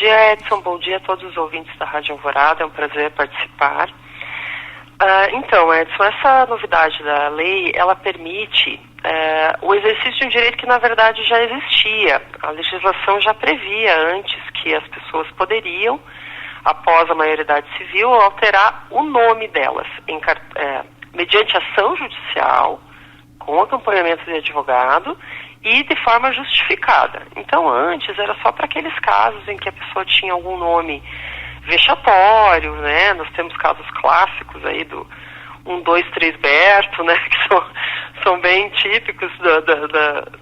dia, Edson. Bom dia a todos os ouvintes da Rádio Alvorada. É um prazer participar. Então, Edson, essa novidade da lei, ela permite o exercício de um direito que, na verdade, já existia. A legislação já previa antes que as pessoas poderiam, após a maioridade civil, alterar o nome delas, mediante ação judicial, com acompanhamento de advogado e de forma justificada. Então, antes era só para aqueles casos em que a pessoa tinha algum nome vexatório, né? Nós temos casos clássicos aí do 1, 2, 3 Berto, né? Que são bem típicos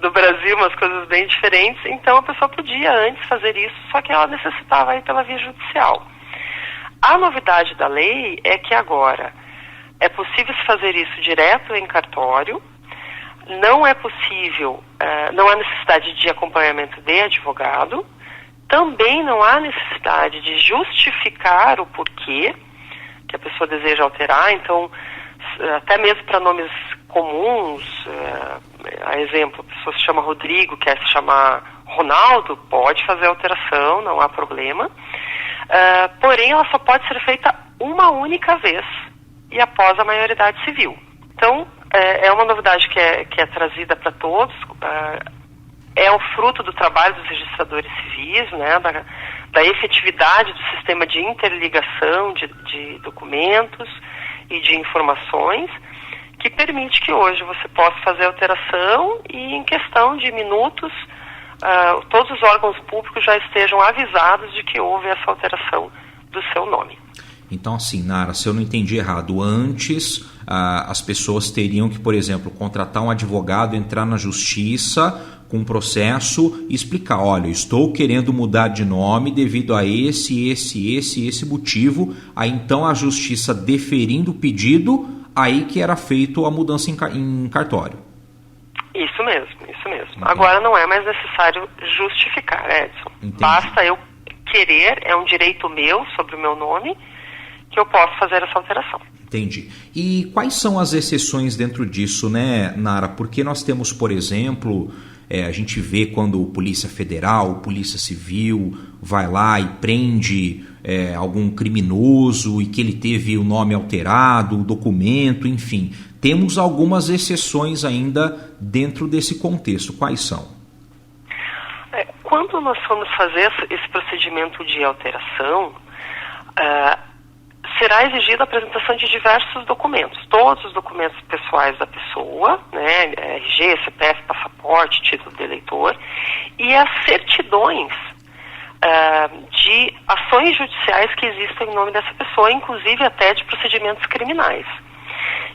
do Brasil, umas coisas bem diferentes. Então, a pessoa podia antes fazer isso, só que ela necessitava ir pela via judicial. A novidade da lei é que agora é possível se fazer isso direto em cartório. Não é possível, não há necessidade de acompanhamento de advogado, também não há necessidade de justificar o porquê que a pessoa deseja alterar. Então, até mesmo para nomes comuns, a exemplo, a pessoa se chama Rodrigo, quer se chamar Ronaldo, pode fazer alteração, não há problema, porém ela só pode ser feita uma única vez e após a maioridade civil. Então, é uma novidade que é trazida para todos, é o fruto do trabalho dos registradores civis, né, da efetividade do sistema de interligação de documentos e de informações, que permite que hoje você possa fazer alteração e em questão de minutos todos os órgãos públicos já estejam avisados de que houve essa alteração do seu nome. Então, assim, Nara, se eu não entendi errado, antes as pessoas teriam que, por exemplo, contratar um advogado, entrar na justiça com um processo e explicar, olha, estou querendo mudar de nome devido a esse motivo. Aí, então, a justiça deferindo o pedido, aí que era feito a mudança em cartório. Isso mesmo. Entendi. Agora não é mais necessário justificar, Edson. Entendi. Basta eu querer, é um direito meu sobre o meu nome, que eu posso fazer essa alteração. Entendi. E quais são as exceções dentro disso, né, Nara? Porque nós temos, por exemplo, a gente vê quando Polícia Federal, Polícia Civil vai lá e prende algum criminoso e que ele teve o nome alterado, o documento, enfim. Temos algumas exceções ainda dentro desse contexto. Quais são? Quando nós formos fazer esse procedimento de alteração, será exigida a apresentação de diversos documentos, todos os documentos pessoais da pessoa, né, RG, CPF, passaporte, título de eleitor, e as certidões de ações judiciais que existem em nome dessa pessoa, inclusive até de procedimentos criminais.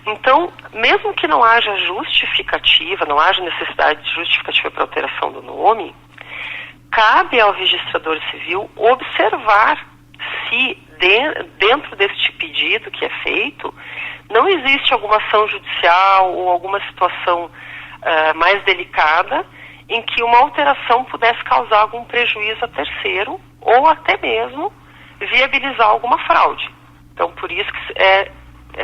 Então, mesmo que não haja justificativa, não haja necessidade de justificativa para alteração do nome, cabe ao registrador civil observar se dentro deste pedido que é feito, não existe alguma ação judicial ou alguma situação mais delicada em que uma alteração pudesse causar algum prejuízo a terceiro ou até mesmo viabilizar alguma fraude. Então, por isso que é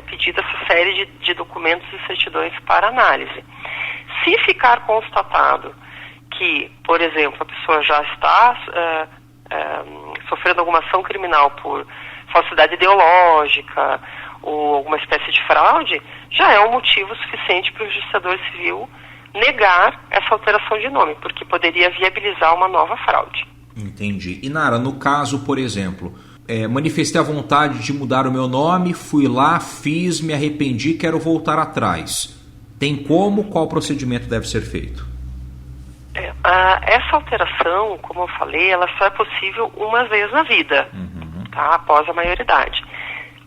pedida essa série de documentos e certidões para análise. Se ficar constatado que, por exemplo, a pessoa já está sofrendo alguma ação criminal por falsidade ideológica ou alguma espécie de fraude, já é um motivo suficiente para o registrador civil negar essa alteração de nome, porque poderia viabilizar uma nova fraude. Entendi. E Nara, no caso, por exemplo, manifestei a vontade de mudar o meu nome, fui lá, fiz, me arrependi, quero voltar atrás. Tem como? Qual procedimento deve ser feito? Essa alteração, como eu falei, ela só é possível uma vez na vida, tá? Após a maioridade.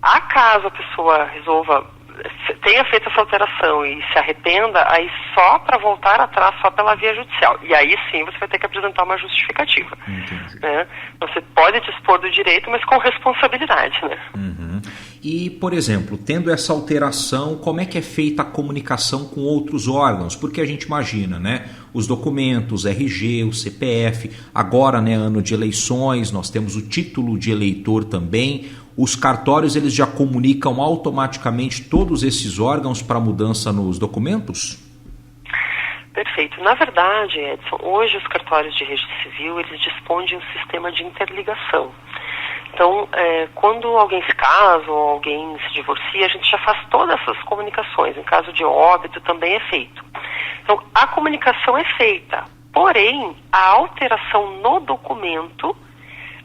Acaso a pessoa tenha feito essa alteração e se arrependa, aí só para voltar atrás, só pela via judicial. E aí sim você vai ter que apresentar uma justificativa. Né? Você pode dispor do direito, mas com responsabilidade, né? E, por exemplo, tendo essa alteração, como é que é feita a comunicação com outros órgãos? Porque a gente imagina, né? Os documentos, RG, o CPF, agora, né, ano de eleições, nós temos o título de eleitor também. Os cartórios, eles já comunicam automaticamente todos esses órgãos para mudança nos documentos? Perfeito. Na verdade, Edson, hoje os cartórios de registro civil, eles dispõem de um sistema de interligação. Então, quando alguém se casa ou alguém se divorcia, a gente já faz todas essas comunicações. Em caso de óbito, também é feito. Então, a comunicação é feita, porém, a alteração no documento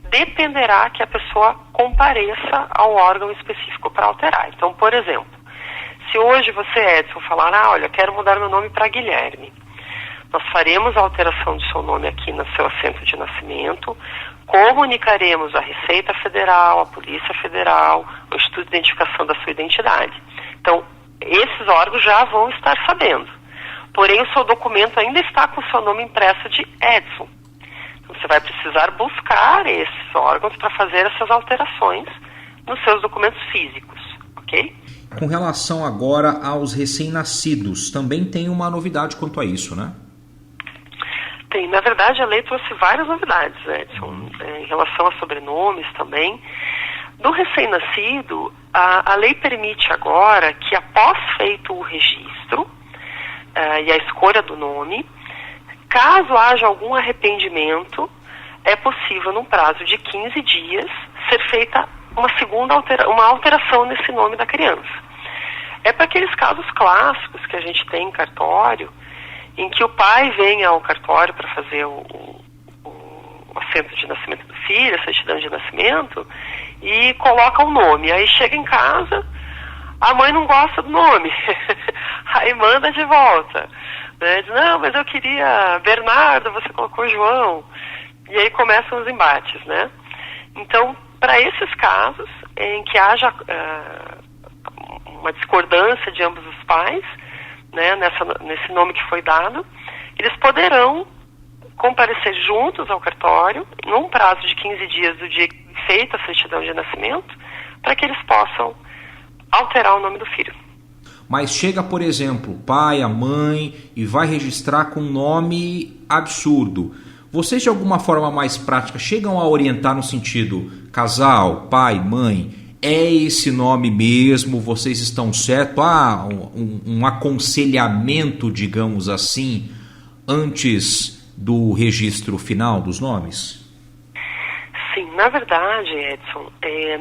dependerá que a pessoa compareça ao órgão específico para alterar. Então, por exemplo, se hoje você, Edson, falar, olha, quero mudar meu nome para Guilherme, nós faremos a alteração de seu nome aqui no seu assento de nascimento, comunicaremos à Receita Federal, à Polícia Federal, ao Instituto de Identificação da sua identidade. Então, esses órgãos já vão estar sabendo. Porém, o seu documento ainda está com o seu nome impresso de Edson. Então, você vai precisar buscar esses órgãos para fazer essas alterações nos seus documentos físicos, ok? Com relação agora aos recém-nascidos, também tem uma novidade quanto a isso, né? Tem. Na verdade, a lei trouxe várias novidades, Edson, em relação a sobrenomes também. Do recém-nascido, a lei permite agora que, após feito o registro e a escolha do nome, caso haja algum arrependimento, é possível, num prazo de 15 dias, ser feita uma alteração nesse nome da criança. É para aqueles casos clássicos que a gente tem em cartório, em que o pai vem ao cartório para fazer o assento de nascimento do filho, a certidão de nascimento, e coloca um nome. Aí chega em casa, a mãe não gosta do nome, aí manda de volta. Né? Diz, não, mas eu queria Bernardo, você colocou João. E aí começam os embates, né? Então, para esses casos em que haja uma discordância de ambos os pais, né, nesse nome que foi dado, eles poderão comparecer juntos ao cartório num prazo de 15 dias do dia feita a certidão de nascimento, para que eles possam alterar o nome do filho. Mas chega, por exemplo, o pai, a mãe, e vai registrar com um nome absurdo. Vocês, de alguma forma mais prática, chegam a orientar no sentido casal, pai, mãe, é esse nome mesmo, vocês estão certos? Um aconselhamento, digamos assim, antes do registro final dos nomes? Sim, na verdade, Edson,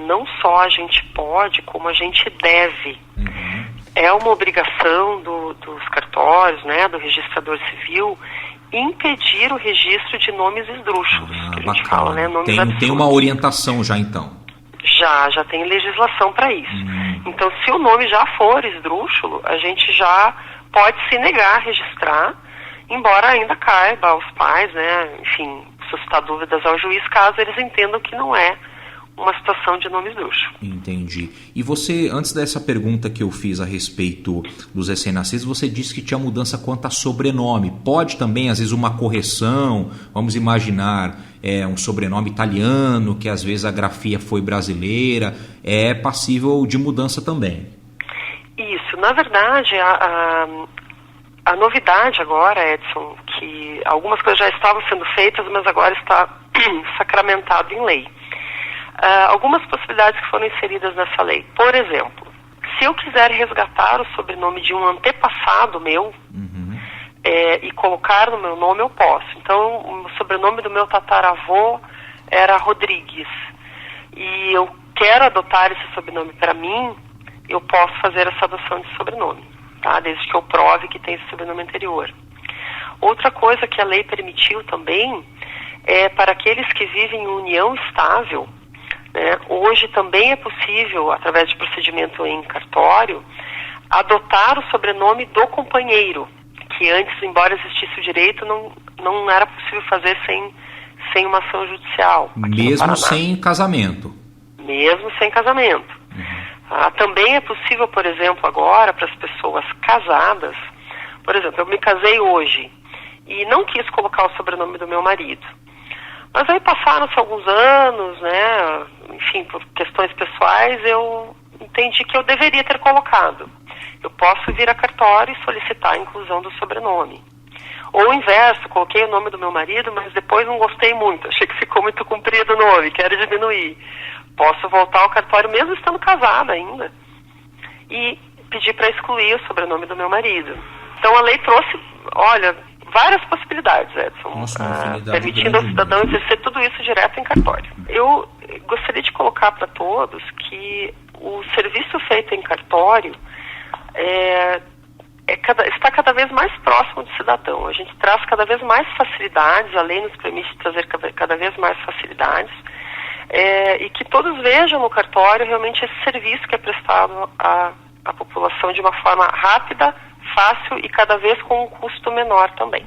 não só a gente pode, como a gente deve. Uhum. É uma obrigação dos cartórios, né, do registrador civil, impedir o registro de nomes esdrúxulos, que a gente fala, né, nomes absurdos. Tem uma orientação já, então? Já tem legislação para isso. Então, se o nome já for esdrúxulo, a gente já pode se negar a registrar, embora ainda caiba aos pais, né, enfim, suscitar dúvidas ao juiz, caso eles entendam que não é uma situação de nome esdrúxulo. Entendi. E você, antes dessa pergunta que eu fiz a respeito dos recém-nascidos, você disse que tinha mudança quanto a sobrenome. Pode também, às vezes, uma correção, vamos imaginar, um sobrenome italiano, que às vezes a grafia foi brasileira, é passível de mudança também. Isso. Na verdade, a novidade agora, Edson, que algumas coisas já estavam sendo feitas, mas agora está sacramentado em lei. Algumas possibilidades que foram inseridas nessa lei. Por exemplo, se eu quiser resgatar o sobrenome de um antepassado meu, e colocar no meu nome, eu posso. Então, o sobrenome do meu tataravô era Rodrigues, e eu quero adotar esse sobrenome para mim, eu posso fazer essa adoção de sobrenome, tá? Desde que eu prove que tem esse sobrenome anterior. Outra coisa que a lei permitiu também é para aqueles que vivem em união estável. Hoje também é possível, através de procedimento em cartório, adotar o sobrenome do companheiro, que antes, embora existisse o direito, não era possível fazer sem uma ação judicial. Mesmo sem casamento? Mesmo sem casamento. Também é possível, por exemplo, agora, para as pessoas casadas, por exemplo, eu me casei hoje e não quis colocar o sobrenome do meu marido. Mas aí passaram-se alguns anos, né, enfim, por questões pessoais, eu entendi que eu deveria ter colocado. Eu posso vir a cartório e solicitar a inclusão do sobrenome. Ou o inverso, coloquei o nome do meu marido, mas depois não gostei muito, achei que ficou muito comprido o nome, quero diminuir. Posso voltar ao cartório mesmo estando casada ainda e pedir para excluir o sobrenome do meu marido. Então a lei trouxe, olha, várias possibilidades, Edson, Nossa, permitindo ao cidadão exercer tudo isso direto em cartório. Eu gostaria de colocar para todos que o serviço feito em cartório está cada vez mais próximo do cidadão. A gente traz cada vez mais facilidades, a lei nos permite trazer cada vez mais facilidades, e que todos vejam no cartório realmente esse serviço que é prestado à população de uma forma rápida, fácil e cada vez com um custo menor também.